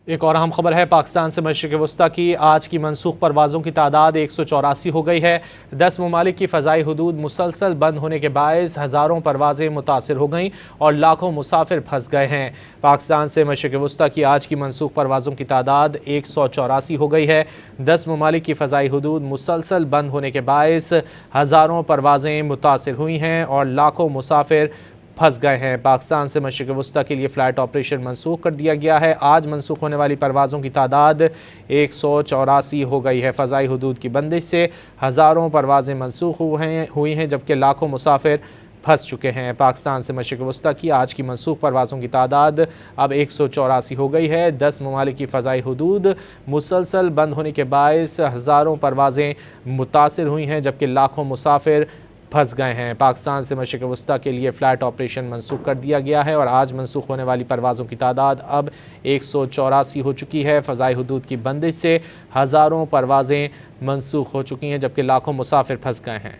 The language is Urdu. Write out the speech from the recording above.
ایک اور اہم خبر ہے پاکستان سے مشرق وسطی کی آج کی منسوخ پروازوں کی تعداد 184 ہو گئی ہے۔ 10 ممالک کی فضائی حدود مسلسل بند ہونے کے باعث ہزاروں پروازیں متاثر ہو گئیں اور لاکھوں مسافر پھنس گئے ہیں۔ پاکستان سے مشرق وسطی کی آج کی منسوخ پروازوں کی تعداد 184 ہو گئی ہے۔ 10 ممالک کی فضائی حدود مسلسل بند ہونے کے باعث ہزاروں پروازیں متاثر ہوئی ہیں اور لاکھوں مسافر پھنس گئے ہیں۔ پاکستان سے مشرق وسطی کے لیے فلائٹ آپریشن منسوخ کر دیا گیا ہے۔ آج منسوخ ہونے والی پروازوں کی تعداد 184 ہو گئی ہے۔ فضائی حدود کی بندش سے ہزاروں پروازیں منسوخ ہوئی ہیں جبکہ لاکھوں مسافر پھنس چکے ہیں۔ پاکستان سے مشرق وسطی کی آج کی منسوخ پروازوں کی تعداد اب 184 ہو گئی ہے۔ 10 ممالک کی فضائی حدود مسلسل بند ہونے کے باعث ہزاروں پروازیں متاثر ہوئی ہیں جبکہ لاکھوں مسافر پھنس گئے ہیں۔ پاکستان سے مشرق وسطی کے لیے فلائٹ آپریشن منسوخ کر دیا گیا ہے اور آج منسوخ ہونے والی پروازوں کی تعداد اب 184 ہو چکی ہے۔ فضائی حدود کی بندش سے ہزاروں پروازیں منسوخ ہو چکی ہیں جبکہ لاکھوں مسافر پھنس گئے ہیں۔